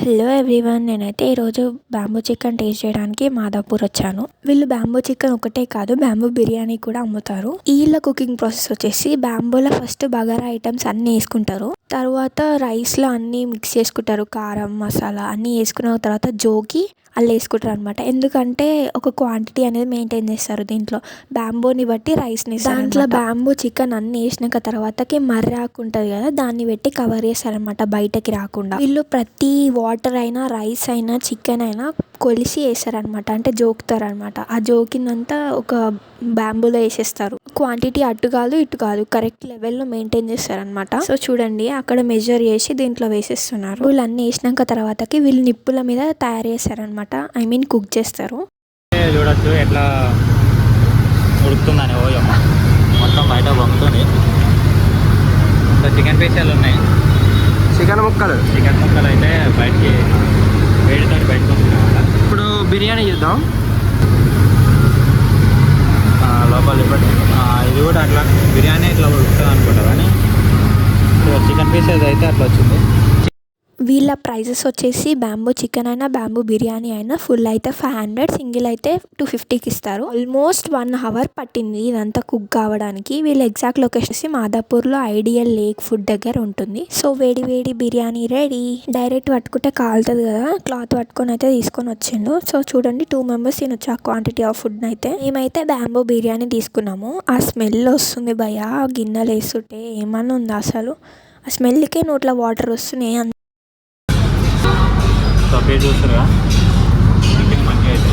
Hello everyone, నేనైతే ఈరోజు bamboo chicken taste చేయడానికి మాదాపూర్ వచ్చాను. వీళ్ళు బ్యాంబూ చికెన్ ఒకటే కాదు, బ్యాంబూ బిర్యానీ కూడా అమ్ముతారు. వీళ్ళ కుకింగ్ ప్రాసెస్ వచ్చేసి బ్యాంబూలో ఫస్ట్ బగారా ఐటమ్స్ అన్నీ వేసుకుంటారు. తర్వాత రైస్లో అన్నీ మిక్స్ చేసుకుంటారు. కారం, మసాలా అన్నీ వేసుకున్న తర్వాత జోకి అలా వేసుకుంటారు అనమాట. ఎందుకంటే ఒక క్వాంటిటీ అనేది మెయింటైన్ చేస్తారు. దీంట్లో బ్యాంబూని బట్టి రైస్ని దాంట్లో బ్యాంబూ చికెన్ అన్నీ వేసినాక తర్వాతకి మర్రాకు ఉంటుంది కదా, దాన్ని పెట్టి కవర్ చేస్తారనమాట బయటకి రాకుండా. వీళ్ళు ప్రతి వాటర్ అయినా, రైస్ అయినా, చికెన్ అయినా కొలిసి వేస్తారనమాట. అంటే జోకుతారనమాట. ఆ జోకినంతా ఒక బ్యాంబూలో వేసేస్తారు. క్వాంటిటీ అటు కాదు ఇటు కాదు, కరెక్ట్ లెవెల్లో మెయింటైన్ చేస్తారనమాట. సో చూడండి, అక్కడ మెజర్ చేసి దీంట్లో వేసేస్తున్నారు. వీళ్ళు అన్నీ వేసినాక తర్వాతకి వీళ్ళు నిప్పుల మీద తయారు చేస్తారనమాట. ఐ మీన్ కుక్ చేస్తారు. చూడొచ్చు ఎట్లా ఉడుకుతుందని. ఓయమ్మ, మొత్తం బయట వంగుతుంది. చికెన్ పీసాలు ఉన్నాయి. చికెన్ ముక్కలు అయితే బయటికి వేడితో బయటకు వస్తున్నాయి. ఇప్పుడు బిర్యానీ చేద్దాం. లోపల ఇది కూడా అట్లా బిర్యానీ ఇట్లా ఉడుకుతుంది అనుకుంటా, కానీ చికెన్ పీసెస్ అయితే అట్లా వచ్చింది. వీళ్ళ ప్రైజెస్ వచ్చేసి బ్యాంబూ చికెన్ అయినా, బ్యాంబూ బిర్యానీ అయినా ఫుల్ అయితే 500, సింగిల్ అయితే 250కి ఇస్తారు. ఆల్మోస్ట్ 1 hour పట్టింది ఇదంతా కుక్ కావడానికి. వీళ్ళ ఎగ్జాక్ట్ లొకేషన్ వచ్చి మాదాపూర్లో ఐడియల్ లేక్ ఫుడ్ దగ్గర ఉంటుంది. సో వేడి వేడి బిర్యానీ రెడీ. డైరెక్ట్ పట్టుకుంటే కాలుతుంది కదా, క్లాత్ పట్టుకొని అయితే తీసుకొని వచ్చిండు. సో చూడండి, 2 members తినొచ్చు ఆ క్వాంటిటీ ఆఫ్ ఫుడ్ అయితే. మేమైతే బ్యాంబూ బిర్యానీ తీసుకున్నాము. ఆ స్మెల్ వస్తుంది భయ, గిన్నెలు వేస్తుంటే ఏమన్నా ఉందా అసలు. ఆ స్మెల్కే నోట్లో వాటర్ వస్తున్నాయి. పేరు చూస్తారుగా, చికెన్ మంచిగా అయితే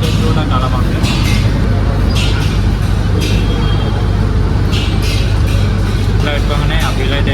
టేస్ట్ కూడా చాలా బాగుంది. ఇట్లా పెట్టుకోగానే ఆ బిల్ అయితే